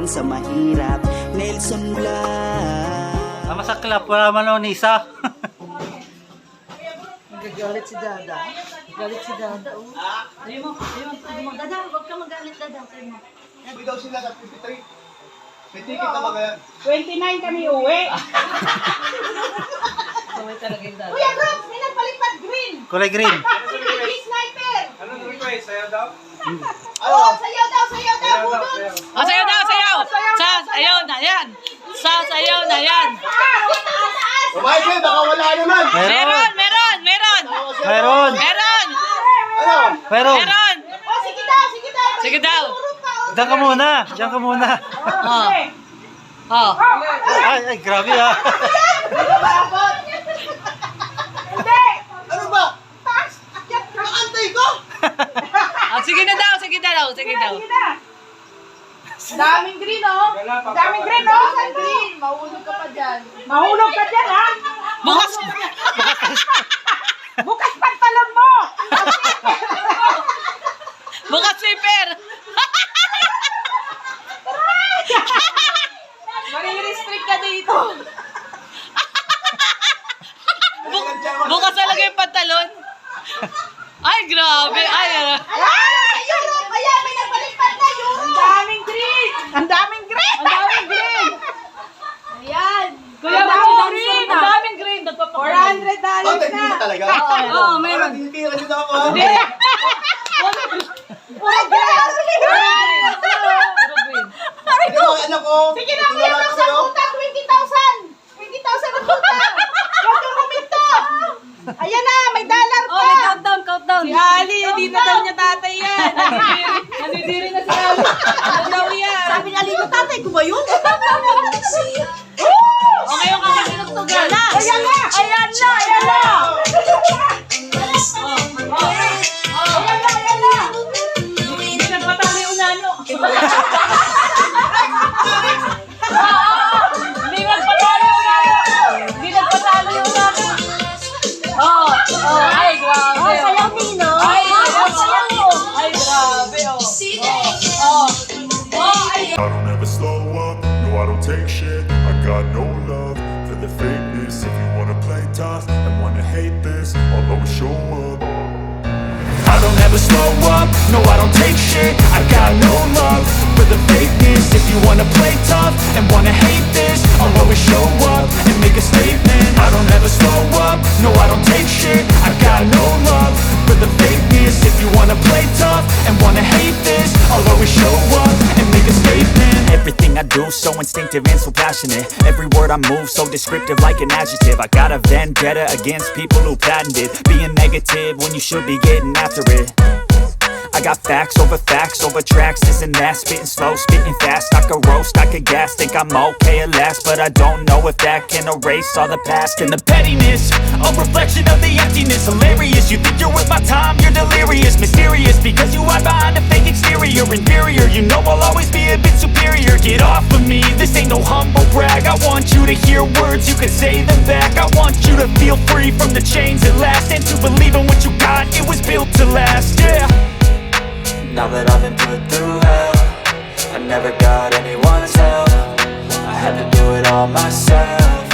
sa mahirap. Nelson Blas. Tama sa club, wala man o nisa. Nagagalit si Dada. Galit si Dada. Ayaw mo. Dada, huwag ka magalit, Dada. Uwi daw sila sa 53. May ticket na ba kaya? 29 kami uwi. Saway talaga yung Dada. Kuya Brooks, may nagpalipad green. Kulay green. Green sniper. Anong request? Sayaw daw? Oh, sayaw daw, budol. Oh, sayaw daw, sayaw! Sayaw na yan! Sayaw na yan! Kumain kayo, baka wala naman! Meron! Meron. Ano? Meron. Oh, sige daw. Sige daw. Diyan ka muna. Oh. Ay, grabe ah. Hindi. Ano ba? Taas. Akyat ka. Nakantay ko! Sige na. Sige na. Daming green, oh. Daming green, oh. Saan green? Mahulog ka pa dyan. Mahulog ka dyan, ha? Bukas! Bukas pantalon mo. Bukas slipper! Mari-restrict ka dito. Bukas talaga yung pantalon. Ay, grabe. Ay, Sa Europe, kaya may nagpalipad na Europe. Ang daming green. Ayan. Kuya, ang daming green. $400 Oh, hindi na. ba talaga? Oo, meron. Tinitira nyo na ako. ha? Hindi. Puro green. Hindi mga anak ko. Sige na, kuya, Tinulak sa sa'yo. puta, 20,000. 20,000 ang puta. Huwag kang huminto. Ayan na, may dollar pa. Oh, may countdown. Si Ali, hindi na daw niya tatay yan. Nadidiri na si Ali. Ano daw yan? Sabi ni Ali, tatay ko ba yun? O, ngayon ka sinugtugan. Ayan na. Ayan na. Hindi nagpatali yung nano. Hindi nagpatalo yung nano. Ay, grabe. Sayaw Nino. Ay, grabe. I don't ever slow up, no I don't take shit. I got no love for the fakeness. If you wanna play tough and wanna hate this, I'll always show up. I don't ever slow up, no I don't take shit. I got no love for the fakeness. If you wanna play tough and wanna hate this, I'll always show up and make a statement. I don't ever slow up, no I don't take shit. I got no love for the fakeness. If you wanna play tough and wanna hate this, I'll always show up and make a statement. Everything I do so instinctive and so passionate. Every word I move so descriptive like an adjective. I got a vendetta against people who patented being negative when you should be getting after it. I got facts over tracks, this and that. Spitting slow, spitting fast. I could roast, I could gas. Think I'm okay at last, but I don't know if that can erase all the past. And the pettiness, a reflection of the emptiness. Hilarious, you think you're worth my time, you're delirious. Mysterious, because you hide behind a fake exterior. Inferior, you know I'll always be a bit superior. Get off of me, this ain't no humble brag. I want you to hear words, you can say them back. I want you to feel free from the chains at last, and to believe in what you got, it was built to last, yeah. Now that I've been put through hell, I never got anyone's help. I had to do it all myself.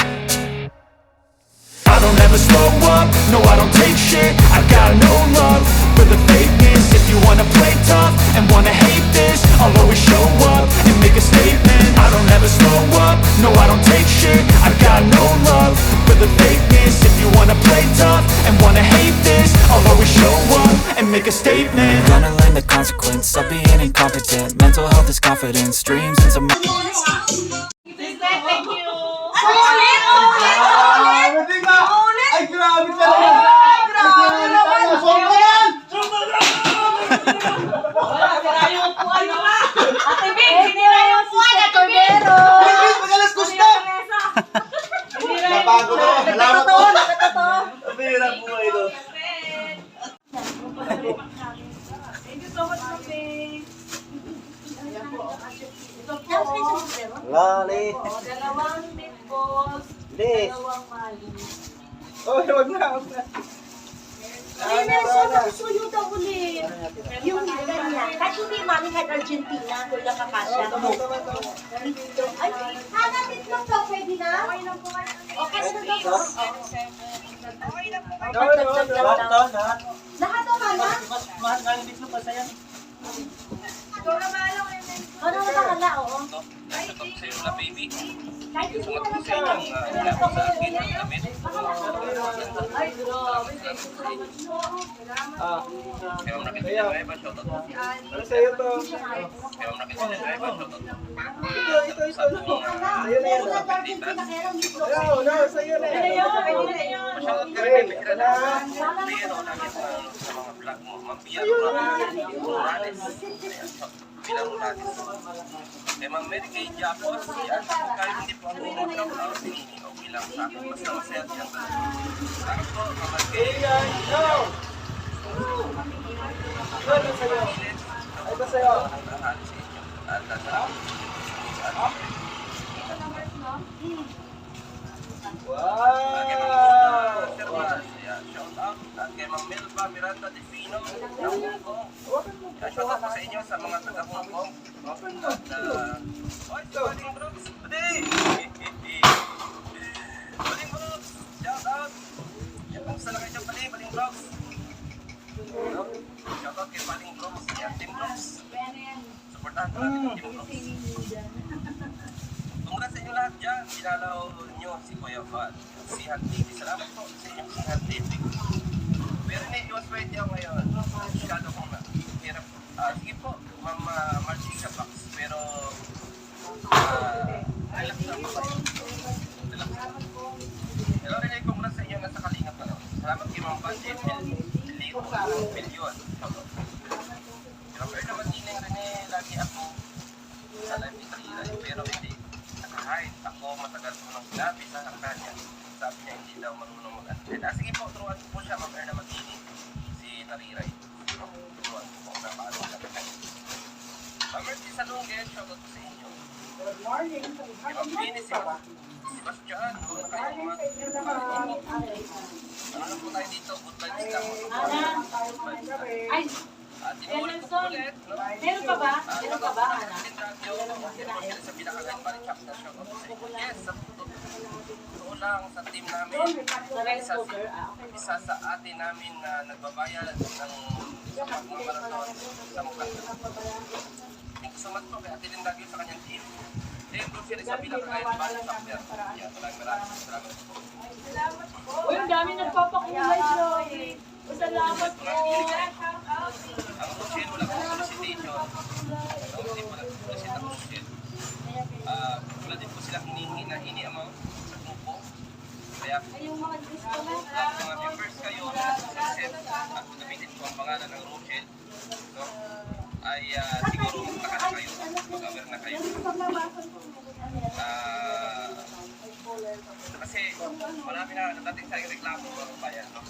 I don't ever slow up, no I don't take shit. I got no love for the fakeness. If you wanna play tough and wanna hate this, I'll always show up and make a statement. I don't ever slow up, no I don't take shit. I got no love for the fakeness. If you wanna play tough and wanna hate this, I'll always show up and make a statement. Gonna learn the consequence of being incompetent. Mental health is confidence, dreams into my... Thank you. Grabe ka! Ay, grabe talaga! Grabe naman! Sumpa yan! Ate Bing, sinira yung upuan, Ate Bing. Bilis, magalas gusto! Nabago na! Salamat po! Pabira po ito. Thank you so much, Ate Bing. Ito po, Lali. dalawang meatballs, Liz. dalawang mali. Oh, wag na, wag na. Ay, Nelson, nagsuyo daw ulit. Yung ganyan. Kahit hindi mami kahit Argentina, kung nakakasya. Dito. Ay, hanapin lang daw, pwede na? Okay na daw. Lahat ang mana? Ano na kala, oo. Kahit hindi na lang sa'yo. Ay, grabe. Ano sa'yo to? Sa'yo na yan. Ma'am Mary Kay Japos, yan. Kahit hindi po ako umutang na okay lang sa akin. Basta masaya yan. Para po, Ma'am Kay. Ay, ba sa'yo? Wow! Shout out at kay Ma'am Melba Miranda Defino ng Hong Kong. Shout out po sa inyo sa mga taga Hong Kong. At, si Baling Brooks. Baling Brooks! Shout out! Yan, kumusta na kayo dyan, Baling Brooks? Shout out kay Baling Brooks. Yan, Team Brooks. Supportahan ko natin ang Team Brooks. Congrats sa inyo lahat dyan. Dinalaw nyo si Kuya Fat. Si Han TV. Salamat po sa inyong si Han TV. Pero iwas pwede ako ngayon. Masyado kong na. Hirap. Sige po, Ma'am Marcia Pax. Pero, relax na po kayo. Relax na. Hello, Rene. Congrats sa inyo nasa Kalingap na. Salamat kay Ma'am Budget. Bilyon. Pero naman din Rene, lagi ako sa live ni Trina. Pero hindi. Nakahide. Ako matagal ko nang sinabi sa kanya. Sabi niya hindi daw marunong mag-antid. Sige po, turuan ko po siya. Ma'am Erna Matini. Si Tariray. Turuan ko po na paano siya. Ma'am Erna Salungge, shoutout po sa inyo. Good morning. Ma'am Binis, si Bastian. Kung na kayo ano po tayo dito? Good vibes lang. Ay, Nelson, meron pa ba? Meron pa ba, Ana? Sa pinakagan pa rin chapter siya. Yes, sa totoo lang sa team namin. Isa sa atin namin na nagbabayad ng pagmamarathon sa mukhang. Thank you so much po kay Ate Lindagyo sa kanyang team. Then, bro, sila sa pinakagan pa rin chapter. Yan, maraming salamat po. Uy, ang dami nagpapakulay, Joy. Salamat po. Ang Rochelle, wala po solicitation. Hindi po nag-solicit ang Rochelle. Wala din po sila hinihingi na ini-amount sa grupo. Kaya lahat ng mga members kayo na nag-solicit at gamitin po ang pangalan ng Rochelle, no? Ay siguro magkakala kayo, mag-aware na kayo. Kasi marami na nadating sa reklamo ng bayan, no?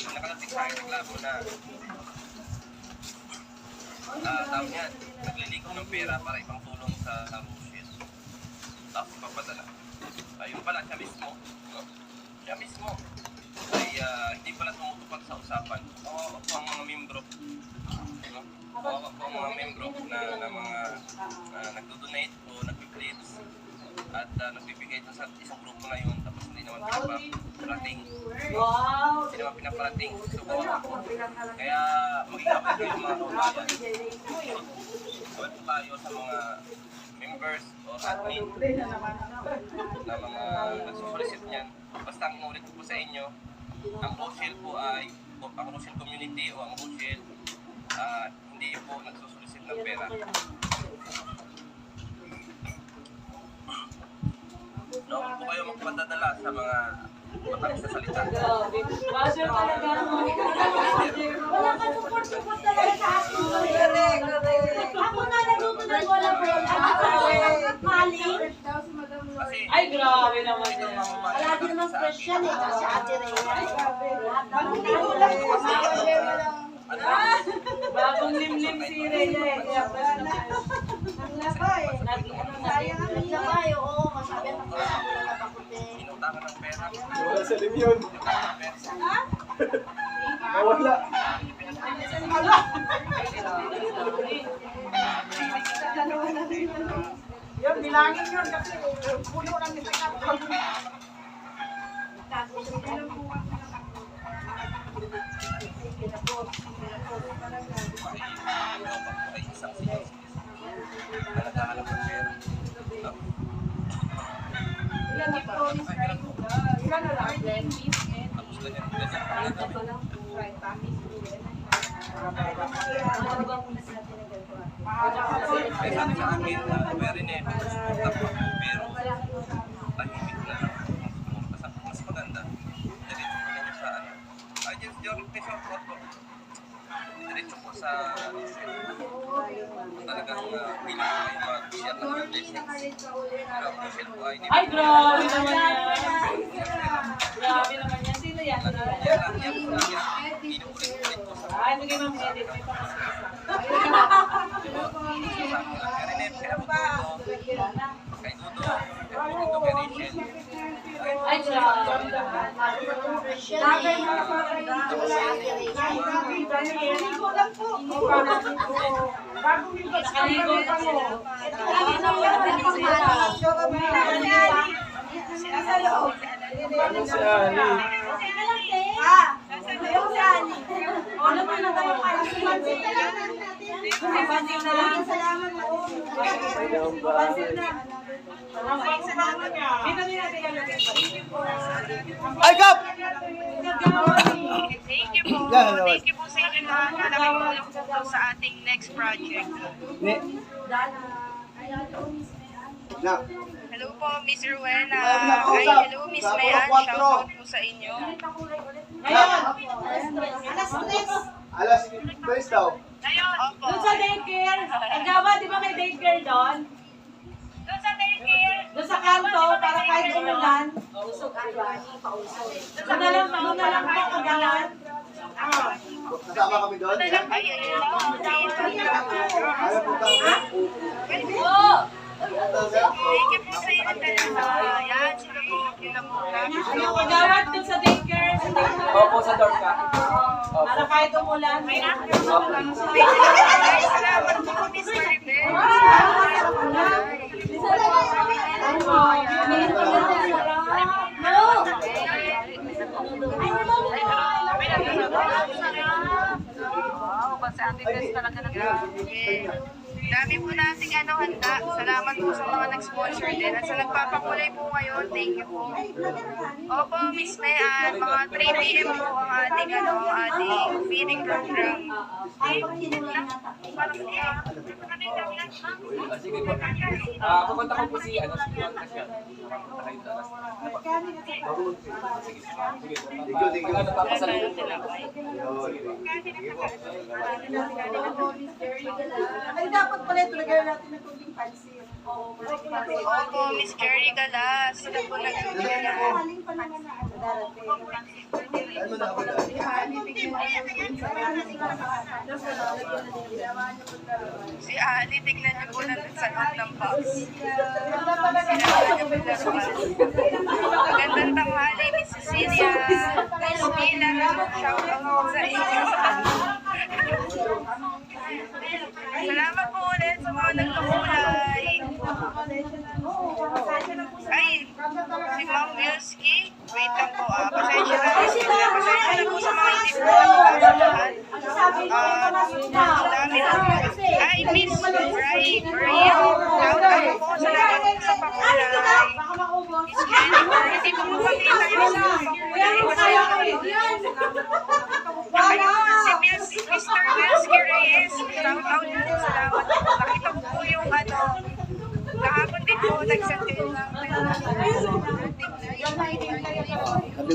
Nakadating sa reklamo na tao niyan, naglilikom ng pera para ipang tulong sa Rochelle. Tapos ipapadala. Ayun pala, siya mismo, no? Siya mismo ay hindi pala tumutupad sa usapan. Kawawa po ang mga membro, no? Kawawa po ang mga membro na mga nagdo-donate o nagpi-plates at nagbibigay ito sa isang grupo na yun, tapos hindi naman pinaparating. Hindi naman pinaparating. So, kawawa po. Kaya maging aware kayo mga kawayan. Aware po tayo sa mga members o admin na mga nagsusolicit niyan. Basta ang ulit po sa inyo, ang Rochelle po ay, ang Rochelle community o ang Rochelle, hindi po nagsusolicit ng pera. No, po kayo magpadadala sa mga matamis na salita. Basher talaga mo. Wala ka support talaga sa akin. Ako na natutunan ko lang po. Maling. Ay, grabe naman yan. Wala din naman fresh yan eh. Kasi Ate Rhea. Bagong limlim si Rhea eh. Kaya fresh na fresh. Naglabay, oo. Masabi ang pagkakas ko lang napakutin. Inutangan ng pera. Wala sa lim yun. Inutangan ng pera. Bilangin yun kasi puno ng misakap. ay isang sinis. Naghahanap ng pera. Ilan na po? Ilan na lang? Tapos ganyan. May sabi sa akin na very never pero tahimik na lang. Mas maganda. Diretso ko lang sa ano. I just joined the short po. Diretso ko sa talagang feeling ko ay mag-share ng your blessings. Pero kung siya po ay Ay, grabe naman yan. Grabe naman yan. Sino yan? inuulit-ulit ko sa Ay, sige ma'am, edit. May pangasin sa. kay Dudo, kay Rachel. Ay, grabe. Nakaligo pa mo. Ay, Kap! Thank you po. Thank you po sa inyo lahat. Malaking tulong po sa ating next project. Hello po, Miss Rowena. Ay, hello, Miss Mayan. Shoutout po sa inyo. Alas 3 daw. Opo. Doon sa daycare. Ang gawa, di ba may daycare doon? Doon sa daycare. Doon sa kanto, para kahit umulan. Doon na lang po kagalan. Kasama kami doon. Ay, ayun lang. Ayaw po Oo! Thank you po sa inyo talaga. Yan, sila po. Sila po. Yung kagawad doon sa daycare. Opo, sa door ka. Para kahit umulan. Salamat po, Miss Maribel. Dami po nating handa. Salamat po sa mga nag-sponsor din. At sa nagpapakulay po ngayon, thank you po. Opo, Miss Mayan, mga 3 p.m. po ang ating, ating feeding program. Sige po. Pupunta ko po si Juan Casio. Thank you. Papasalubong po. Ay, dapat pala ito lagyan natin ng kunting pansin. Opo, Miss Jerry Galas. Sila po nag-sponsor. Ano na ako dahil? Si Ali, tignan niyo po nandun sa loob ng box. Magandang tanghali, Miss Cecilia. Miss Mila, shout out po sa inyo. Salamat po ulit sa mga nagpakulay. Ay, si Ma'am Milski. Wait lang po, pasensya na. Pasensya na po sa mga hindi po nakakalahan. Dami na. Ay, Miss Brian. Shout out po. Salamat po sa pakulay. Miss Jennifer, hindi po mapakita yung sa pakulay. Si Mr. Milski Reyes. Shout out po. Salamat po. Nakita ko po yung kahapon din po, nagsendin lang.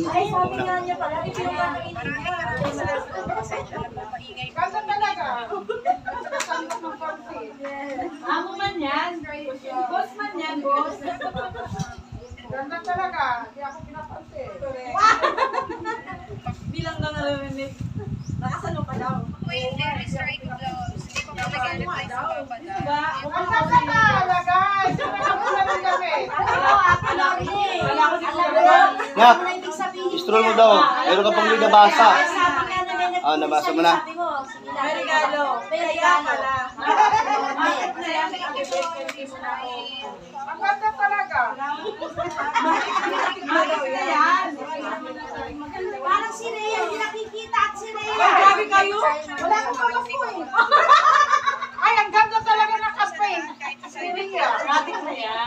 Ay, sabi nga niya pala, Maraming salamat po. Pasensya na po. Maingay po. Kasa talaga. Amo man yan. Boss man yan, boss. Ganda talaga. Hindi ako pinapansin. Bilang na narinig. Nakasalo ka daw. Po yung Derry's Right Gloves. Hindi ko po nag-reply sa papa na. Diba? Ang ganda talaga. Ako na lang gamit. Wala ko Nak, stroll mo daw. Meron ka pang may nabasa. Ah, nabasa mo na. May regalo. May regalo pala. Parang si Rhea, hindi nakikita at si Rhea. Grabe kayo. Wala akong kapapo eh. Ay, ang ganda talaga ng kape. Matik na yan.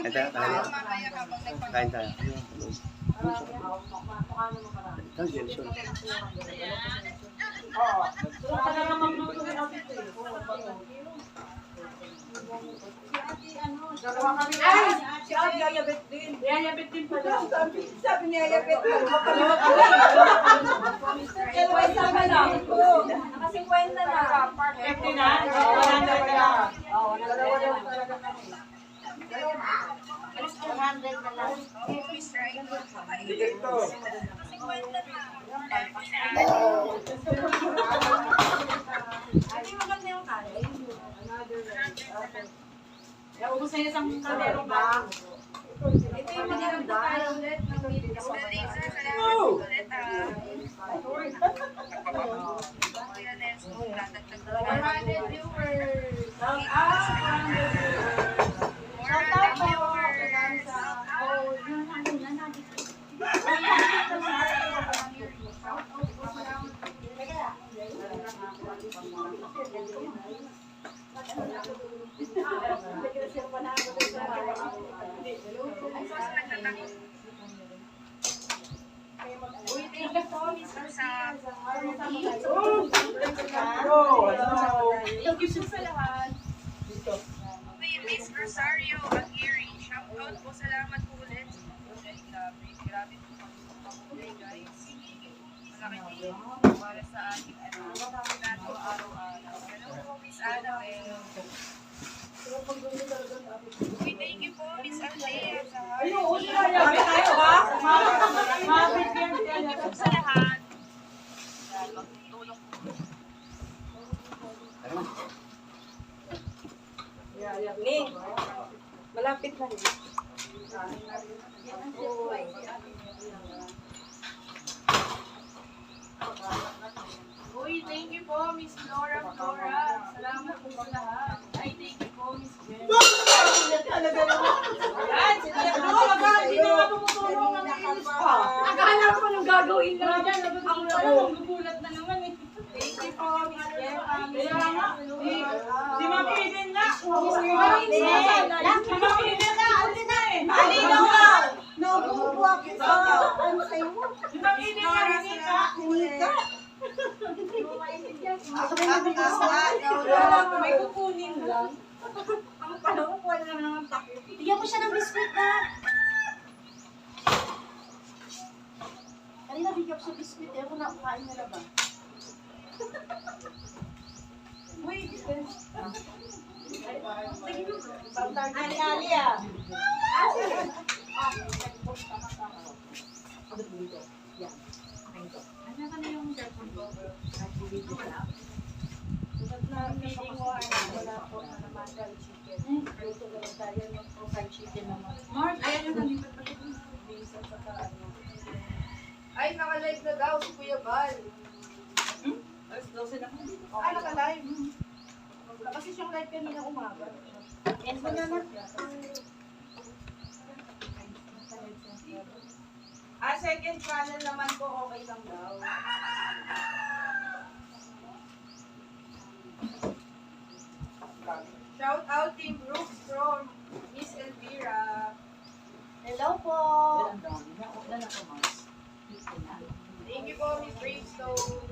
Kain tayo? Kain tayo. Ito, Jelson. Ay, si Ate Yayabet din. Yayabet din pala. Sabi ni Yayabet. Naka-50 na. 50 na? Wala na pala. Alas 200 na lang. Hindi maganda yung kare. Ubus na isang kalero ba? Ito yung maganda. Sir, salamat ulit. Kuya Nelson, dadagdag ko lang. 100 viewers. Uy, thank you po, Mr. Sam. Thank you po sa lahat. Uy, Miss Rosario Aguirre, shoutout po, salamat po ulit. Grabe po pag-uulay, guys. Malaki din para sa ating nato araw-araw. Hello po, Miss Annabelle. Uy, thank you po, Miss Althea. Grabe tayo ba? Mabit yan. Thank you po sa lahat. Tulong po. Ni, malapit na rin. Uy, thank you po, Miss Flora Flora. Salamat po sa lahat. Ay, thank you po, Miss Jen. Akala ko anong gagawin lang dyan. Nagugulat na naman eh. Thank you po, Miss Jen. Kaya nga, si Ma'am Eden na. Si Ma'am Eden na. Malinaw ka. Nagugupo ako sa ano sa'yo mo. Si Ma'am Eden na, Nika. May kukunin lang. Ang panahon ko na naman ang takot. Bigyan mo siya ng biskuit na. Kanina bigyan ko siya biskuit. Ewan ko na, kain na ba? Ali ah. Ano ka na yung cellphone ko? Wala. Feeling mo, wala po na naman fried chicken. Luto na lang tayo ng fried chicken naman. Mark, ayan yung nalipat pa rin. Bisa sa ano. Ay, naka-live na daw si Kuya Bal. Alas 12 na po. Ay, naka-live. Kasi siyang live kanina umaga. End mo na na. Second channel naman po, okay lang daw. Shout out Team Brooks from Miss Elvira. Hello po. Thank you po, Miss Brimstone.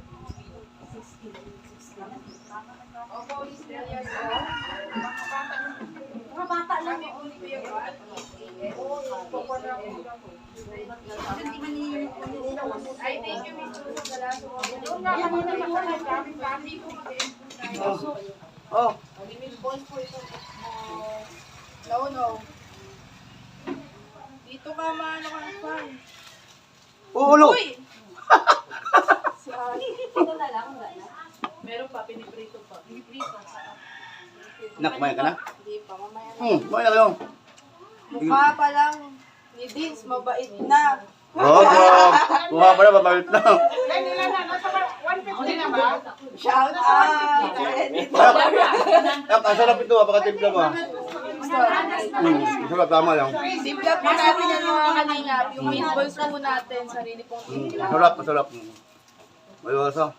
Opo, Miss Delia. Mga bata lang. Kami po ni Kuya Bal. Ay, thank you, Miss Susan Galasso. Doon nga kami na yung family po mag-input. Oh, No. Dito ka maano kang fan. ulo! Uy! Ito na lang. Meron pa, piniprito pa. Piniprito. Nakumain ka na? Hindi pa, mamaya na. Kumain na kayo. Mukha pa lang ni Vince, mabait na. Oh, mukha pa na, mabait na. Nila na, nasa 1K Shout out! Ang sarap ito, apakatimpla mo. Masarap, tama lang. Timpla po natin yung mga kaningap. Yung meatballs po natin, sarili pong timpla. Masarap, masarap. May wasa.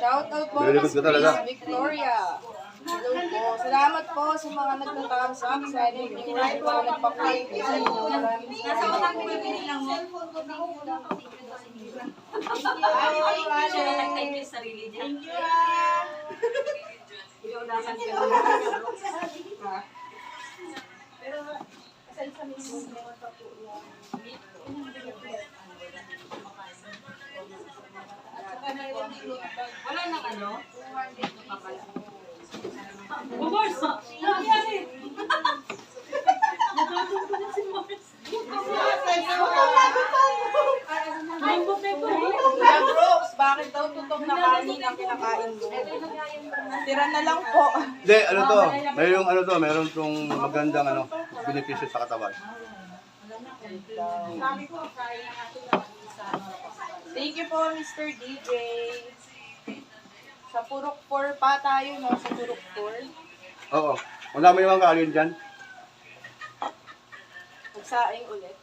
Shout out po Very good ka talaga. Miss Victoria. Hello po. Salamat po sa mga nagtatangsak sa ating viewers po nagpa-play sa inyo. Maraming salamat po. Wala nang ano? Kuya Brooks, bakit daw tutong na kanin ang kinakain mo? Tira na lang po. Hindi, ano to, mayroon tong magandang benepisyo sa katawan. Thank you po, Mr. DJ. Sa Purok 4 pa tayo, no? Sa Purok 4. Oo. Wala mo yung kanin dyan? Magsaing ulit.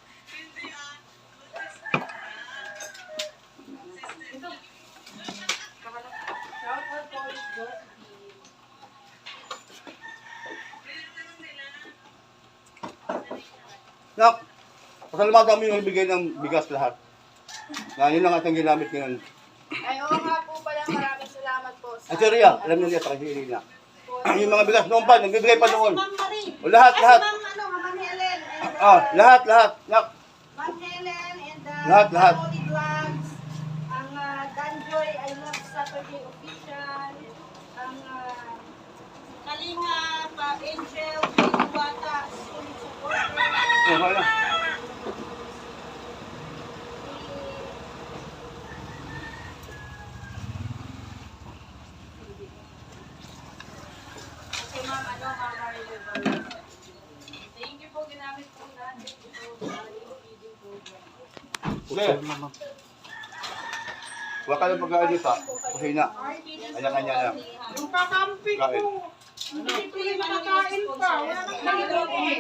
Nak, pasalamatan mo yung bigay ng bigas lahat. Na yun lang ating ginamit ngayon. Ay, oo nga po pala. Maraming salamat po. At si Ria, alam niya sa kasi Ria. Yung mga bigas noon pa, nagbibigay pa noon. O, lahat. Ma'am Helen. Lahat. Nak. Ma'am Helen and Lahat. Holy Vlogs, ang Danjoy, I Love Saturday Official, ang Kalinga, Angel, Wata, Solid Supporter, Okay na. si Ma'am Marilyn. Thank you po, ginamit po natin ito sa feeding program. Okay. Huwag ka lang pag-aalis ha. Kusina. Kanya-kanya lang. Yung kakampi Kain. Hindi ko yung makakain pa. Wala nang nahulog eh.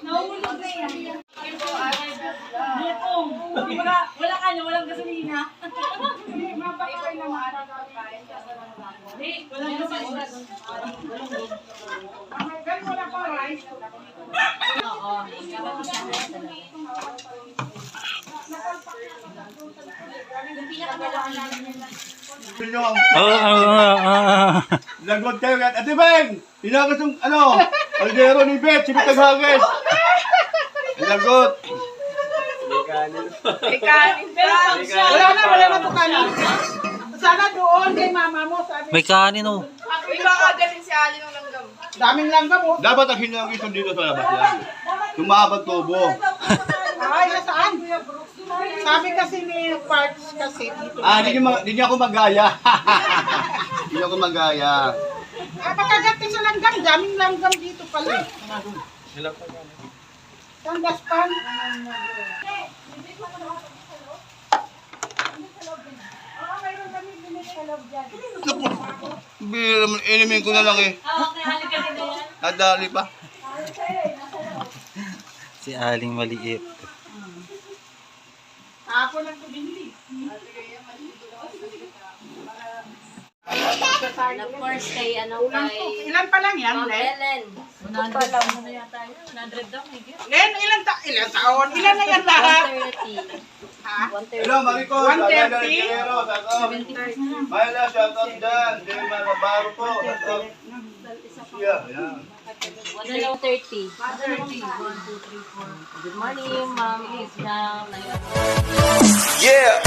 Nahulog na yan. Wala ka na, walang gasolina. Mapakay na mga Walang gasolina. wala pa rice. Sino ang... Lagwag kayo yan. Ate Beng! Inagas yung, aldero ni Bet, simitag hagis. Lagot. May kanin pa. Wala na to kanin. Sana doon kay mama mo. Sabi, May kanin oh. may makagaling si Ali ng langgam. Daming langgam oh. Dapat ang hinagis dito sa labas yan. Yung mahabang tubo. Ay, nasaan? Sabi kasi ni Parks kasi dito. Hindi niya ako magaya. Hindi niya ako magaya. Pagkagating sa langgam, daming langgam dito pala. Saan gaspan? Bira mo, inimin ko na lang eh. Nadali pa. Si Aling maliit. Ako lang ito binili. And of course, kay Ilan pa lang yan, Ma'am Len? Helen. 100 lang muna yata yun. 100 daw, may gift. Len, ilan taon? Ilan na yan lahat? 130. Ha? Hello, Maricol. 130? Mayla, shoutout dyan. Hindi malabaro po. Yan. 130. 130. 1, 2, 3, 4. Good morning, Ma'am Isna. Yeah.